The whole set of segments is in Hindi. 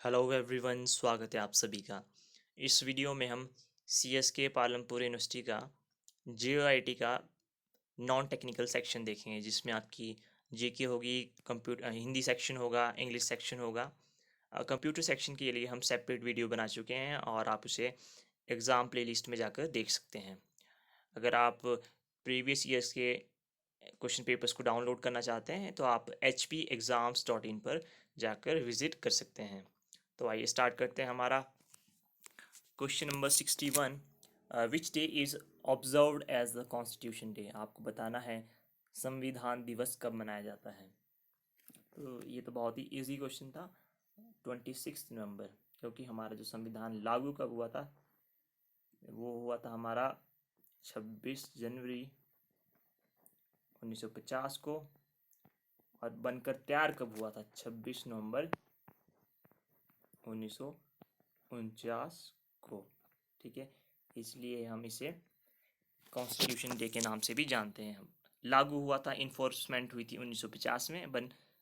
हेलो एवरीवन, स्वागत है आप सभी का। इस वीडियो में हम सीएसके पालमपुर यूनिवर्सिटी का जीओआईटी का नॉन टेक्निकल सेक्शन देखेंगे, जिसमें आपकी जीके होगी, कंप्यूटर हिंदी सेक्शन होगा, इंग्लिश सेक्शन होगा। कंप्यूटर सेक्शन के लिए हम सेपरेट वीडियो बना चुके हैं और आप उसे एग्ज़ाम प्लेलिस्ट में जाकर देख सकते हैं। अगर आप प्रीवियस ईयर्स के क्वेश्चन पेपर्स को डाउनलोड करना चाहते हैं तो आप hpexams.in पर जाकर विज़िट कर सकते हैं। तो आइए स्टार्ट करते हैं हमारा question number 61। Which day is observed as the constitution day. आपको बताना है संविधान दिवस कब मनाया जाता है। तो ये तो बहुत ही इजी क्वेश्चन था। 26 नवंबर, क्योंकि हमारा जो संविधान लागू कब हुआ था वो हुआ था हमारा 26 जनवरी 1950 को, और बनकर तैयार कब हुआ था 26 नवंबर 1949 को। ठीक है, इसलिए हम इसे कॉन्स्टिट्यूशन डे के नाम से भी जानते हैं। हम लागू हुआ था, इन्फोर्समेंट हुई थी 1950 में,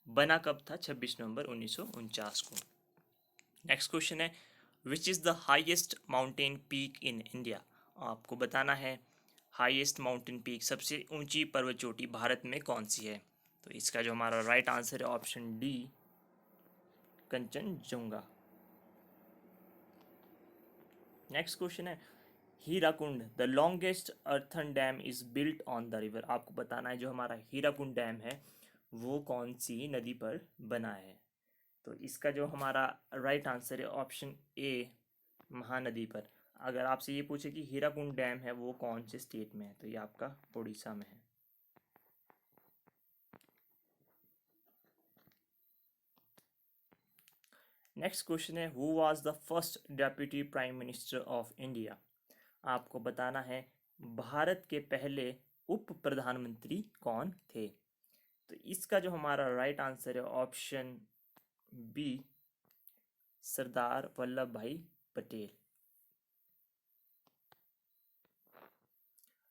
बना कब था 26 नवंबर 1949 को। नेक्स्ट क्वेश्चन है, which is the highest mountain peak in India. आपको बताना है हाईएस्ट माउंटेन पीक, सबसे ऊंची पर्वत चोटी भारत में कौन सी है। तो इसका जो हमारा राइट आंसर है option D, Kanchenjunga. Next question है, Hirakud the longest earthen dam is built on the river. आपको बताना है जो हमारा हीराकुंड डैम है वो कौन सी नदी पर बना है। तो इसका जो हमारा राइट आंसर है ऑप्शन ए, महानदी पर। अगर आपसे ये पूछे कि हीराकुंड डैम है वो कौन से स्टेट में है, तो ये आपका उड़ीसा में है। नेक्स्ट क्वेश्चन है, who was the first deputy prime minister of India. आपको बताना है भारत के पहले उप प्रधानमंत्री कौन थे। तो इसका जो हमारा राइट आंसर है ऑप्शन बी, सरदार वल्लभ भाई पटेल।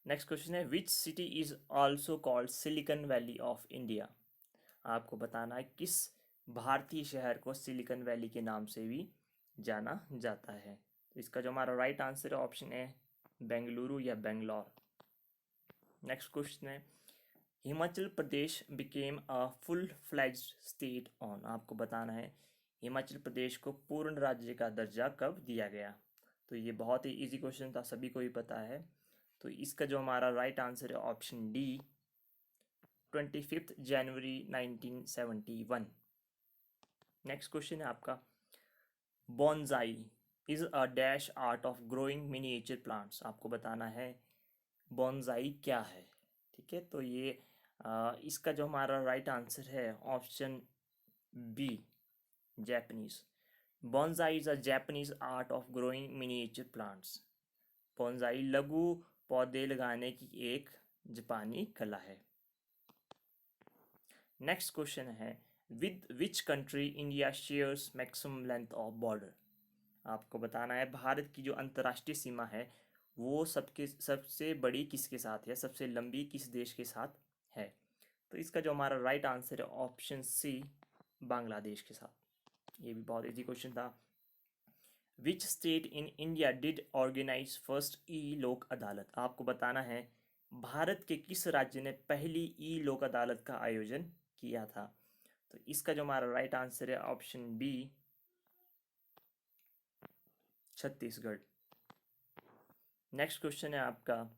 नेक्स्ट क्वेश्चन है, which city is also called silicon valley of India. आपको बताना है किस भारतीय शहर को सिलिकॉन वैली के नाम से भी जाना जाता है। तो इसका जो हमारा राइट आंसर है ऑप्शन है बेंगलुरु या बेंगलोर। नेक्स्ट क्वेश्चन है, Himachal Pradesh became a full fledged state on. आपको बताना है हिमाचल प्रदेश को पूर्ण राज्य का दर्जा कब दिया गया। तो ये बहुत ही इजी क्वेश्चन था, सभी को ही पता है। तो इसका जो हमारा राइट आंसर है ऑप्शन डी, 25 जनवरी 1971। नेक्स्ट क्वेश्चन है आपका, bonsai is a dash art of growing miniature plants. आपको बताना है बॉन्जाई क्या है। ठीक है, तो ये इसका जो हमारा राइट आंसर है option B, Japanese. Bonsai is a Japanese art of growing miniature plants. Bonsai लघु पौधे लगाने की एक जापानी कला है। नेक्स्ट क्वेश्चन है, with which country India shares maximum length of border. आपको बताना है भारत की जो अंतर्राष्ट्रीय सीमा है वो सबके सबसे बड़ी किसके साथ है, सबसे लंबी किस देश के साथ है। तो इसका जो हमारा राइट आंसर है ऑप्शन सी, बांग्लादेश के साथ। ये भी बहुत इजी क्वेश्चन था। Which state in India did organise first e Lok Adalat. आपको बताना है भारत के किस राज्य ने पहली ई लोक अदालत का आयोजन किया था। तो इसका जो हमारा राइट आंसर है option B, Chhattisgarh. Next question है आपका,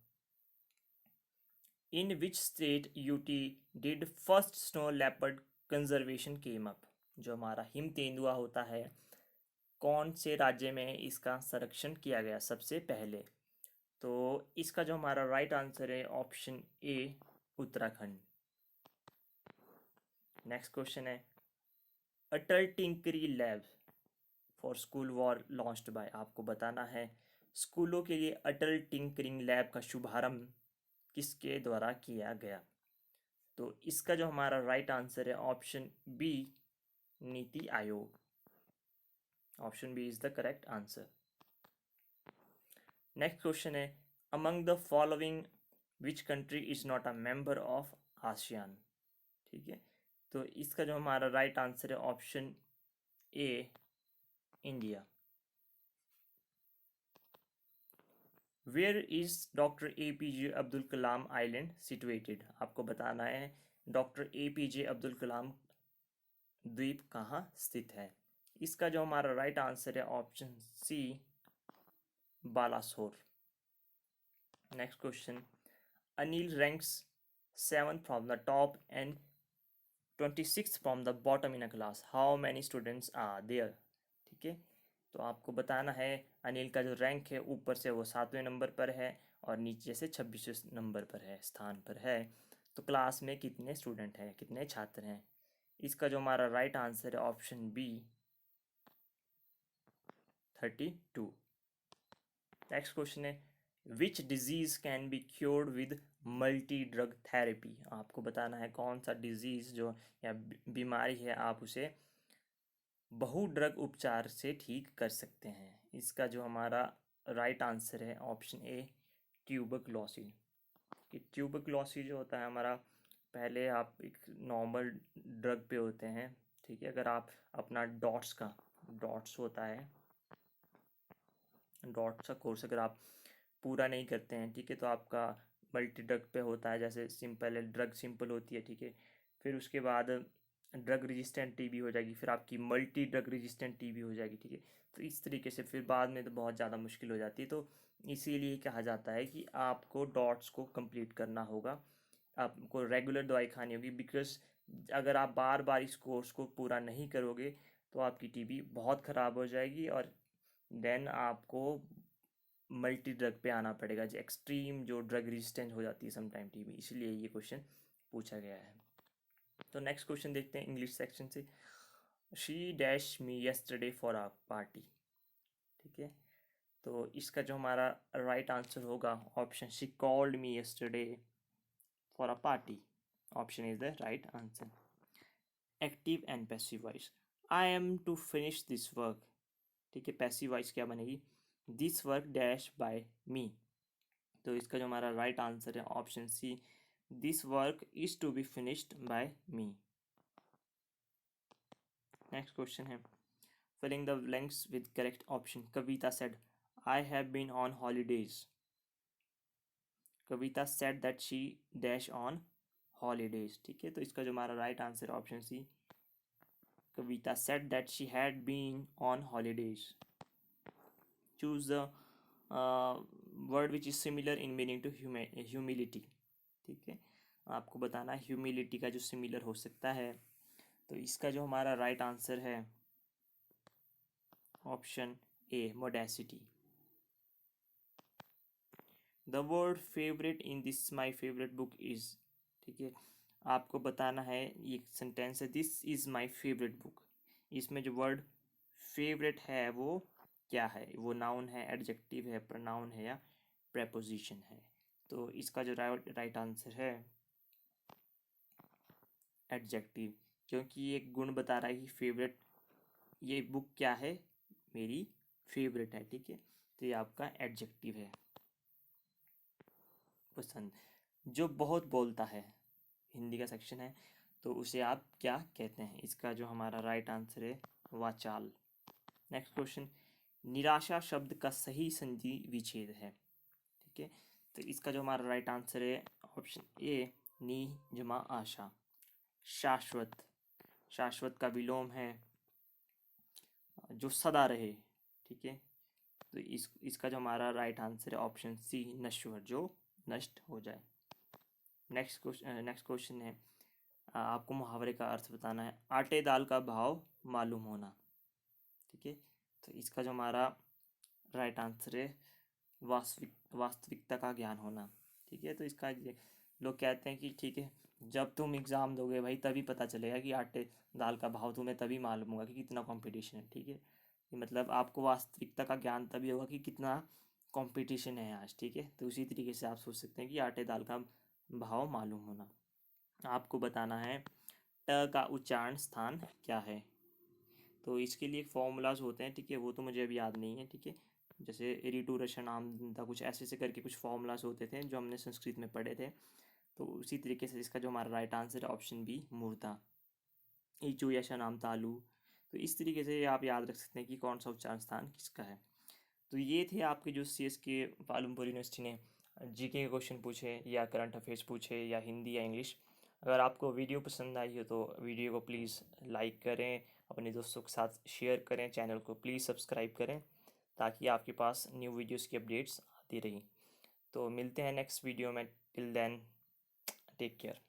in which state UT did first snow leopard conservation came up. जो हमारा हिम तेंदुआ होता है कौन से राज्य में इसका संरक्षण किया गया सबसे पहले। तो इसका जो हमारा राइट आंसर है option A, Uttarakhand. Next question है, Atal tinkering lab for school were launched by. आपको बताना है स्कूलों के लिए अटल टिंकरिंग लैब का शुभारंभ किसके द्वारा किया गया। तो इसका जो हमारा राइट आंसर है option B, NITI Aayog. Option B is the correct answer. Next question है, among the following which country is not a member of ASEAN. ठीक है, तो इसका जो हमारा राइट आंसर है option A, India. Where is doctor APJ Abdul Kalam island situated? आपको बताना है डॉक्टर APJ अब्दुल कलाम द्वीप कहाँ स्थित है। इसका जो हमारा राइट आंसर है option C, Balasore. Next question, Anil ranks 7 from the top and 26 from the bottom in a class, how many students are there? ठीक है, तो आपको बताना है अनिल का जो रैंक है ऊपर से वो 7वें नंबर पर है और नीचे से 26वें नंबर पर है, स्थान पर है। तो क्लास में कितने स्टूडेंट हैं, कितने छात्र हैं? इसका जो हमारा राइट आंसर है ऑप्शन बी, 32। नेक्स्ट क्वेश्चन है, which disease can be cured with multi drug therapy? आपको बताना है कौन सा डिजीज जो या बीमारी है आप उसे बहु ड्रग उपचार से ठीक कर सकते हैं। इसका जो हमारा राइट आंसर है ऑप्शन ए, ट्यूबरक्लोसिस। कि ट्यूबरक्लोसिस जो होता है हमारा, पहले आप एक नॉर्मल ड्रग पे होते हैं, ठीक है। अगर आप अपना डॉट्स होता है, डॉट्स का कोर्स अगर आप पूरा नहीं करते हैं, ठीक है, तो आपका मल्टी ड्रग पे होता है। जैसे सिंपल है, ड्रग सिंपल होती है, ठीक है, फिर उसके बाद ड्रग रेजिस्टेंट टीबी हो जाएगी, फिर आपकी मल्टी ड्रग रेजिस्टेंट टीबी हो जाएगी, ठीक है। तो इस तरीके से फिर बाद में तो बहुत ज़्यादा मुश्किल हो जाती है। तो इसीलिए कहा जाता है कि आपको डॉट्स को कंप्लीट करना होगा, आपको रेगुलर दवाई खानी होगी, बिकॉज अगर आप बार बार इस कोर्स को पूरा नहीं करोगे तो आपकी टीबी बहुत ख़राब हो जाएगी और देन आपको मल्टी ड्रग पे आना पड़ेगा, जो एक्सट्रीम जो ड्रग रेजिस्टेंट हो जाती है समटाइम टीबी, इसलिए ये क्वेश्चन पूछा गया है। तो नेक्स्ट क्वेश्चन देखते हैं इंग्लिश सेक्शन से। She dash me yesterday for a party, ठीक है, तो इसका जो हमारा राइट आंसर होगा option she called me yesterday for a party, option is the right answer. Active and passive voice, I am to finish this work, ठीक है, पैसिव वॉइस क्या बनेगी, this work dash by me. तो इसका जो हमारा राइट आंसर है option C, this work is to be finished by me. Next question है, filling the blanks with correct option. Kavita said I have been on holidays, Kavita said that she dash on holidays, ठीक है, तो इसका जो हमारा राइट आंसर है option C, Kavita said that she had been on holidays. Choose the word which is similar in meaning to humility, ठीक है, आपको बताना है ह्यूमिलिटी का जो सिमिलर हो सकता है। तो इसका जो हमारा राइट आंसर है option A, modesty. The word favourite in this my favourite book is, ठीक है, आपको बताना है, ये सेंटेंस है, this is my favourite book, इसमें जो वर्ड फेवरेट है वो क्या है, वो नाउन है, एडजेक्टिव है, प्रोनाउन है या प्रेपोजिशन है? तो इसका जो राइट आंसर है एडजेक्टिव, क्योंकि ये गुण बता रहा है कि फेवरेट, ये बुक क्या है, मेरी फेवरेट है, ठीक है, तो ये आपका एडजेक्टिव है। पसंद, जो बहुत बोलता है, हिंदी का सेक्शन है, तो उसे आप क्या कहते हैं? इसका जो हमारा राइट आंसर है वाचाल। नेक्स्ट क्वेश्चन, निराशा शब्द का सही संधि विच्छेद है, ठीक है, तो इसका जो हमारा राइट आंसर है ऑप्शन ए, नी जमा आशा। शाश्वत, शाश्वत का विलोम है जो सदा रहे, ठीक है, तो इसका जो हमारा राइट आंसर है ऑप्शन सी, नश्वर, जो नष्ट हो जाए। नेक्स्ट क्वेश्चन है, आपको मुहावरे का अर्थ बताना है। आटे दाल का भाव मालूम होना, ठीक है, तो इसका जो हमारा राइट आंसर है वास्तविकता का ज्ञान होना, ठीक है, तो इसका लोग कहते हैं कि ठीक है, जब तुम एग्ज़ाम दोगे भाई तभी पता चलेगा कि आटे दाल का भाव तुम्हें तभी मालूम होगा कि कितना कंपटीशन है, ठीक है, मतलब आपको वास्तविकता का ज्ञान तभी होगा कि कितना कंपटीशन है आज, ठीक है, तो उसी तरीके से आप सोच सकते हैं कि आटे दाल का भाव मालूम होना। आपको बताना है ट का उच्चारण स्थान क्या है, तो इसके लिए फॉर्मूलाज होते हैं, ठीक है, वो तो मुझे अभी याद नहीं है, ठीक है, जैसे ऋतु रसनाम था, कुछ ऐसे से करके कुछ फॉर्मूलाज होते थे जो हमने संस्कृत में पढ़े थे। तो उसी तरीके से इसका जो हमारा राइट आंसर है ऑप्शन बी, मूर्धा। ईचू यशा नाम तालु, तो इस तरीके से आप याद रख सकते हैं कि कौन सा उच्चारण स्थान किसका है। तो ये थे आपके जो सी एस के पालमपुर यूनिवर्सिटी ने जीके के क्वेश्चन पूछे या करंट अफेयर्स पूछे या हिंदी या इंग्लिश। अगर आपको वीडियो पसंद आई हो तो वीडियो को प्लीज़ लाइक करें, अपने दोस्तों के साथ शेयर करें, चैनल को प्लीज़ सब्सक्राइब करें ताकि आपके पास न्यू वीडियोस की अपडेट्स आती रही। तो मिलते हैं नेक्स्ट वीडियो में, टिल देन टेक केयर।